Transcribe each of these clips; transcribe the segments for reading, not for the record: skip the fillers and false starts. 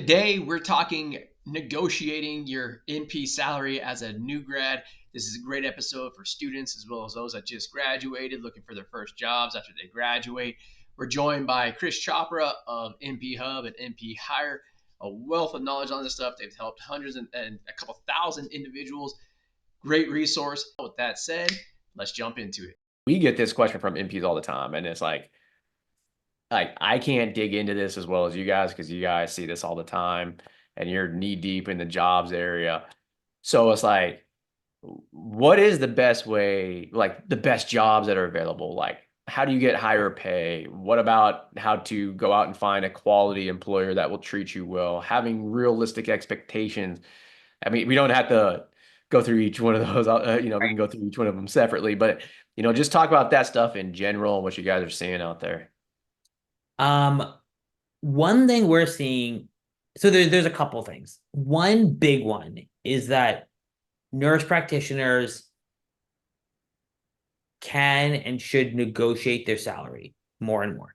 Today, we're talking negotiating your NP salary as a new grad. This is a great episode for students as well as those that just graduated looking for their first jobs after they graduate. We're joined by Chris Chopra of NP Hub and NP Hire, a wealth of knowledge on this stuff. They've helped hundreds and a couple thousand individuals. Great resource. With that said, let's jump into it. We get this question from MPs all the time, and it's like I can't dig into this as well as you guys because you guys see this all the time and you're knee deep in the jobs area. So it's like, what is the best way, like the best jobs that are available? Like, how do you get higher pay? What about how to go out and find a quality employer that will treat you well? Having realistic expectations. I mean, we don't have to go through each one of those. We can go through each one of them separately, but just talk about that stuff in general and what you guys are seeing out there. Um, One thing we're seeing, so there's a couple things. One big one is that nurse practitioners can and should negotiate their salary more and more.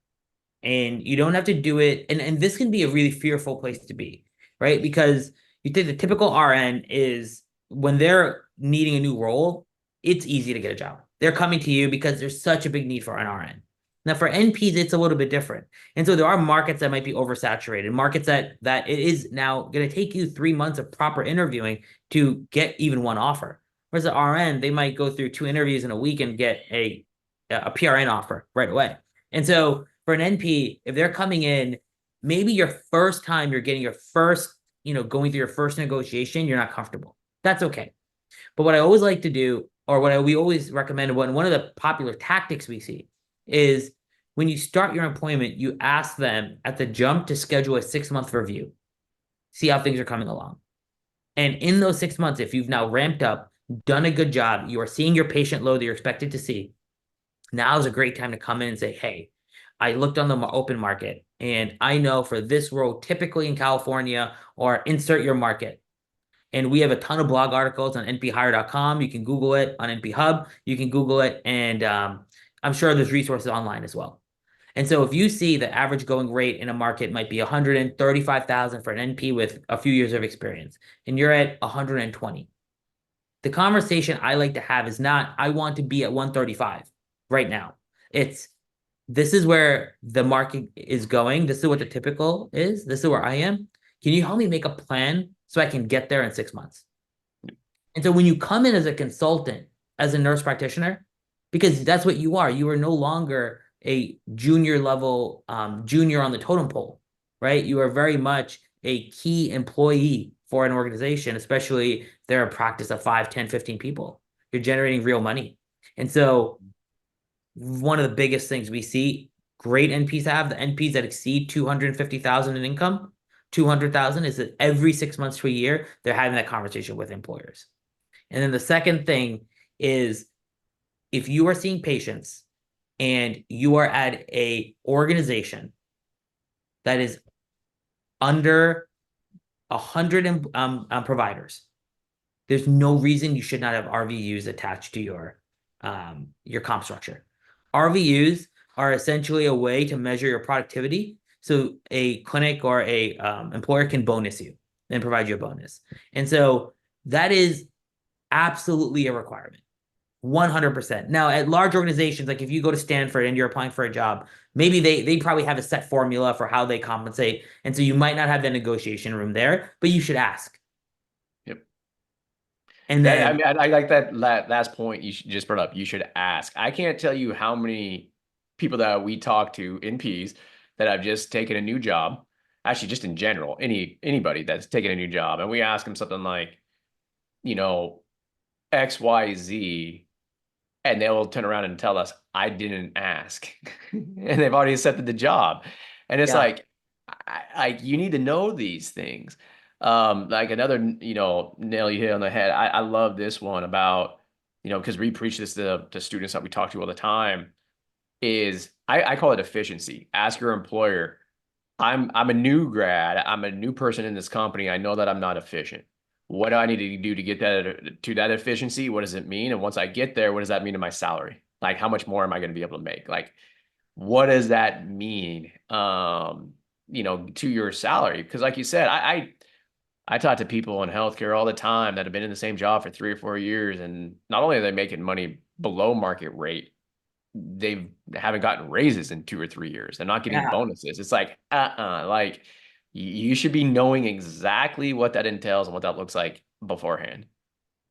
And you don't have to do it. And this can be a really fearful place to be, right? Because you think the typical RN is when they're needing a new role, it's easy to get a job. They're coming to you because there's such a big need for an RN. Now for NPs, it's a little bit different. And so there are markets that might be oversaturated, markets that it is now going to take you 3 months of proper interviewing to get even one offer. Whereas the RN, they might go through 2 interviews in a week and get a PRN offer right away. And so for an NP, if they're coming in, maybe your first time you're getting your first, going through your first negotiation, you're not comfortable. That's okay. But what I always like to do, or we always recommend, one of the popular tactics we see is when you start your employment, you ask them at the jump to schedule a 6-month review, see how things are coming along. And in those 6 months, if you've now ramped up, done a good job, you are seeing your patient load that you're expected to see, now is a great time to come in and say, hey, I looked on the open market and I know for this role, typically in California, or insert your market. And we have a ton of blog articles on nphire.com. You can Google it on NP Hub. You can Google it. And I'm sure there's resources online as well. And so if you see the average going rate in a market might be 135,000 for an NP with a few years of experience, and you're at 120, the conversation I like to have is not, I want to be at 135 right now. It's, this is where the market is going. This is what the typical is. This is where I am. Can you help me make a plan so I can get there in 6 months? And so when you come in as a consultant, as a nurse practitioner, because that's what you are no longer a junior level, junior on the totem pole, right? You are very much a key employee for an organization, especially if they're a practice of 5, 10, 15 people. You're generating real money. And so one of the biggest things we see great NPs have, the NPs that exceed 250,000 in income, 200,000, is that every 6 months to a year, they're having that conversation with employers. And then the second thing is, if you are seeing patients and you are at a organization that is under 100 providers, there's no reason you should not have RVUs attached to your comp structure. RVUs are essentially a way to measure your productivity. So a clinic or a employer can bonus you and provide you a bonus. And so that is absolutely a requirement. 100%. Now, at large organizations, like if you go to Stanford and you're applying for a job, maybe they probably have a set formula for how they compensate. And so you might not have the negotiation room there, but you should ask. Yep. And then, I mean, I like that last point you just brought up. You should ask. I can't tell you how many people that we talk to in Ps that have just taken a new job. Actually, just in general, anybody that's taken a new job, and we ask them something like, X, Y, Z, and they will turn around and tell us, I didn't ask. And they've already accepted the job. And it's yeah, like, you need to know these things. Like another, nail you hit on the head. I love this one about, because we preach this to students that we talk to all the time, is I call it efficiency. Ask your employer, I'm a new grad. I'm a new person in this company. I know that I'm not efficient. What do I need to do to get that efficiency? What does it mean? And once I get there, what does that mean to my salary? Like, how much more am I going to be able to make? Like, what does that mean? to your salary. Because like you said, I talk to people in healthcare all the time that have been in the same job for 3 or 4 years, and not only are they making money below market rate, they haven't gotten raises in 2 or 3 years. They're not getting Yeah, bonuses. It's like, like you should be knowing exactly what that entails and what that looks like beforehand.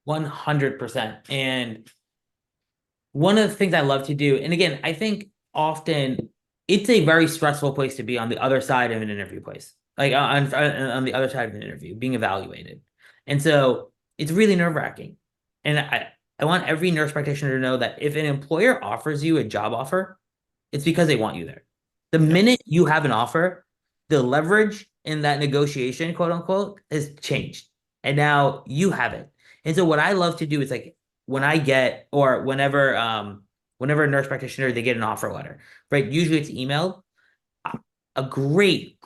100%. And one of the things I love to do, and again, I think often it's a very stressful place to be on the other side of an interview place, like on the other side of an interview, being evaluated. And so it's really nerve-wracking. And I want every nurse practitioner to know that if an employer offers you a job offer, it's because they want you there. The Yep. minute you have an offer, the leverage in that negotiation, quote unquote, has changed. And now you have it. And so what I love to do is like when I get or whenever a nurse practitioner they get an offer letter, right? Usually it's emailed. A great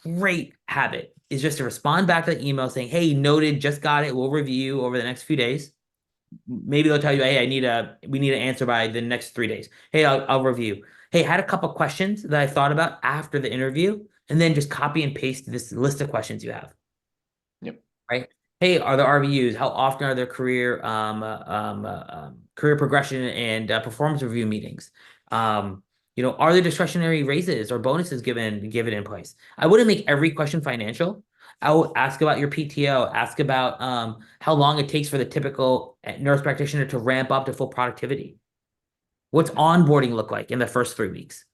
habit is just to respond back to the email saying, "Hey, noted, just got it. We'll review over the next few days." Maybe they'll tell you, "Hey, we need an answer by the next 3 days." Hey, I'll review. Hey, I had a couple questions that I thought about after the interview, and then just copy and paste this list of questions you have. Yep. Right? Hey, are there RVUs? How often are there career progression and performance review meetings? Are there discretionary raises or bonuses given in place? I wouldn't make every question financial. I will ask about your PTO, ask about how long it takes for the typical nurse practitioner to ramp up to full productivity. What's onboarding look like in the first 3 weeks?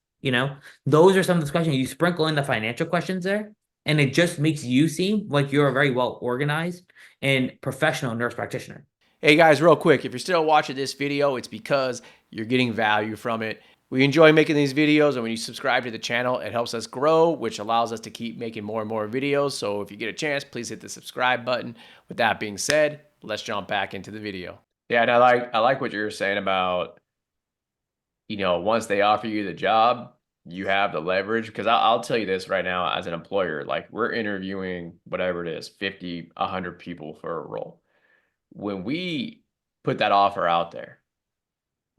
Those are some of the questions. You sprinkle in the financial questions there, and it just makes you seem like you're a very well organized and professional nurse practitioner. Hey guys, real quick, if you're still watching this video, it's because you're getting value from it. We enjoy making these videos, and when you subscribe to the channel, it helps us grow, which allows us to keep making more and more videos. So if you get a chance, please hit the subscribe button. With that being said, let's jump back into the video. Yeah, and I like what you're saying about, once they offer you the job, you have the leverage. Because I'll tell you this right now, as an employer, like we're interviewing whatever it is, 50, 100 people for a role. When we put that offer out there,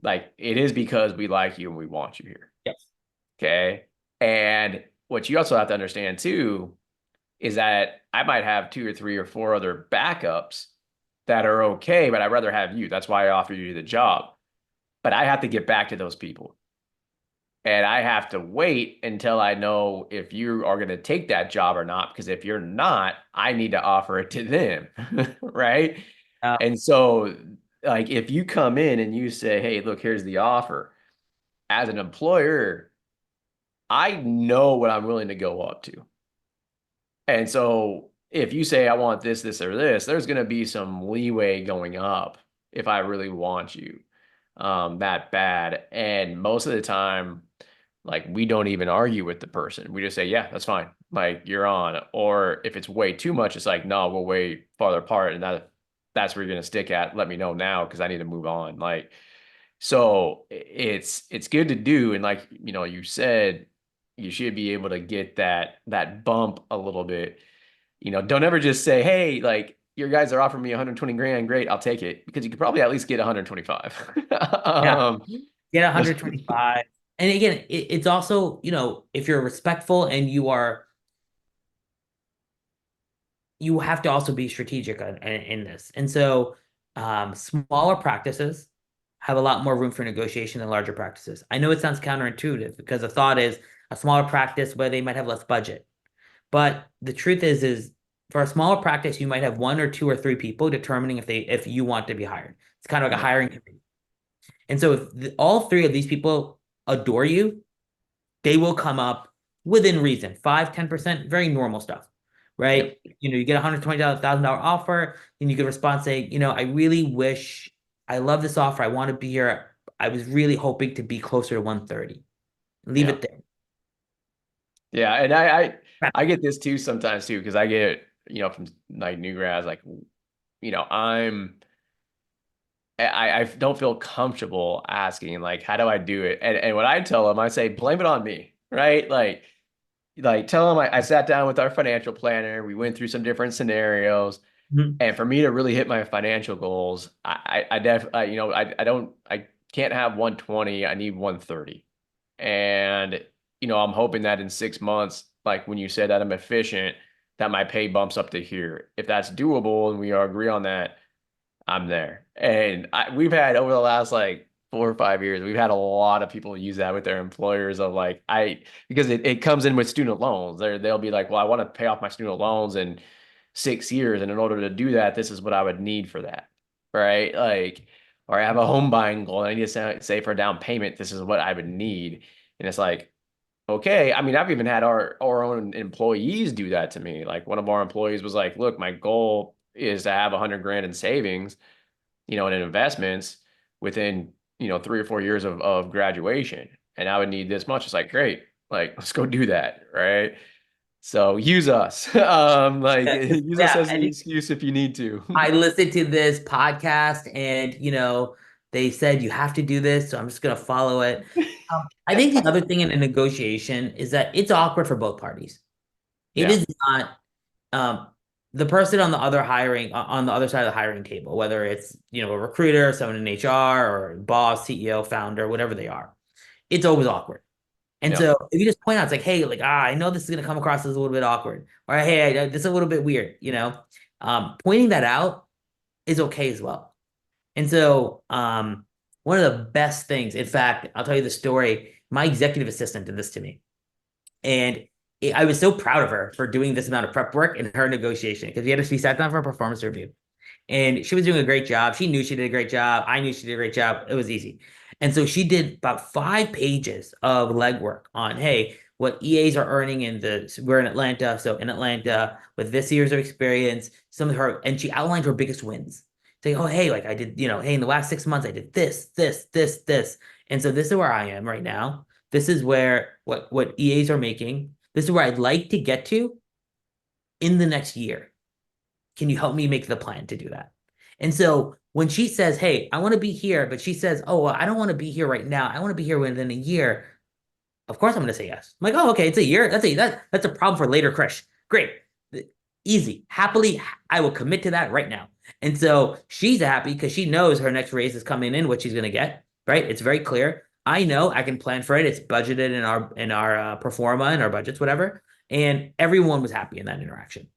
like it is because we like you and we want you here. Yes. Okay. And what you also have to understand too is that I might have 2 or 3 or 4 other backups that are okay, but I'd rather have you. That's why I offer you the job. But I have to get back to those people. And I have to wait until I know if you are going to take that job or not. Because if you're not, I need to offer it to them. Right. Uh, And so, like, if you come in and you say, hey, look, here's the offer, as an employer, I know what I'm willing to go up to. And so if you say, I want this, this, or this, there's going to be some leeway going up if I really want you that bad. And most of the time, like we don't even argue with the person. We just say, yeah, that's fine. Like you're on. Or if it's way too much, it's like, no, we're way farther apart. And that's where you're going to stick at. Let me know now because I need to move on. Like, so it's good to do. And like, you said, you should be able to get that bump a little bit. Don't ever just say, hey, like your guys are offering me 120 grand. Great, I'll take it, because you could probably at least get 125. yeah, get 125. And again, it's also, if you're respectful and you have to also be strategic in this. And so smaller practices have a lot more room for negotiation than larger practices. I know it sounds counterintuitive because the thought is a smaller practice where they might have less budget. But the truth is for a smaller practice, you might have 1 or 2 or 3 people determining if you want to be hired. It's kind of like a Yep. hiring committee. And so if all 3 of these people adore you, they will come up within reason, 5-10%, very normal stuff, right? Yep. You get $120,000 offer, and you can respond saying, I really wish I love this offer. I want to be here. I was really hoping to be closer to 130. Leave Yeah. it there. Yeah. And I get this too sometimes too, because I get, from like new grads, like, I don't feel comfortable asking, like, how do I do it? And when I tell them, I say, blame it on me, right? Like tell them I sat down with our financial planner. We went through some different scenarios. Mhm. And for me to really hit my financial goals, I definitely, I can't have 120. I need 130. And, I'm hoping that in 6 months, like when you say that I'm efficient, that my pay bumps up to here. If that's doable and we all agree on that, I'm there. And we've had over the last like 4 or 5 years, we've had a lot of people use that with their employers of like, because it comes in with student loans. They'll be like, well, I want to pay off my student loans in 6 years. And in order to do that, this is what I would need for that. Right. Like, or I have a home buying goal and I need to say for a down payment, this is what I would need. And it's like, okay. I mean, I've even had our own employees do that to me. Like one of our employees was like, look, my goal is to have 100 grand in savings, and in investments within, 3 or 4 years of graduation. And I would need this much. It's like, great, like, let's go do that. Right. So use us. Like use us Yeah, as the excuse if you need to. I listened to this podcast and, they said you have to do this, so I'm just going to follow it. I think the other thing in a negotiation is that it's awkward for both parties. It Yeah. is not um, the person on the other side of the hiring table, whether it's, a recruiter, someone in HR or boss, CEO, founder, whatever they are. It's always awkward. And Yeah. so if you just point out, it's like, hey, like, I know this is going to come across as a little bit awkward, or hey, this is a little bit weird, pointing that out is okay as well. And so, one of the best things, in fact, I'll tell you the story. My executive assistant did this to me, and I was so proud of her for doing this amount of prep work in her negotiation because we sat down for a performance review, and she was doing a great job. She knew she did a great job. I knew she did a great job. It was easy. And so she did about 5 pages of legwork on, hey, what EAs are earning we're in Atlanta. So in Atlanta, with this years of experience, and she outlined her biggest wins. Say, oh, hey, like I did, hey, in the last 6 months, I did this, this, this, this. And so this is where I am right now. This is where what EAs are making. This is where I'd like to get to in the next year. Can you help me make the plan to do that? And so when she says, hey, I want to be here, but she says, oh, well, I don't want to be here right now. I want to be here within a year. Of course, I'm going to say yes. I'm like, oh, okay, it's a year. That's a problem for later, Krish. Great. Easy. Happily, I will commit to that right now. And so she's happy because she knows her next raise is coming in, what she's going to get, right? It's very clear. I know I can plan for it. It's budgeted in our pro forma and our budgets, whatever. And everyone was happy in that interaction.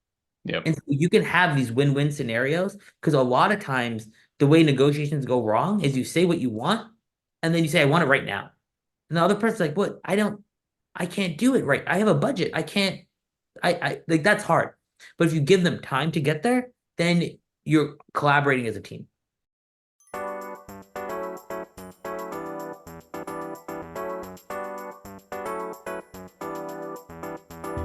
Yep. And so you can have these win-win scenarios because a lot of times the way negotiations go wrong is you say what you want and then you say, I want it right now. And the other person's like, what? I can't do it right. I have a budget. I like that's hard. But if you give them time to get there, then you're collaborating as a team.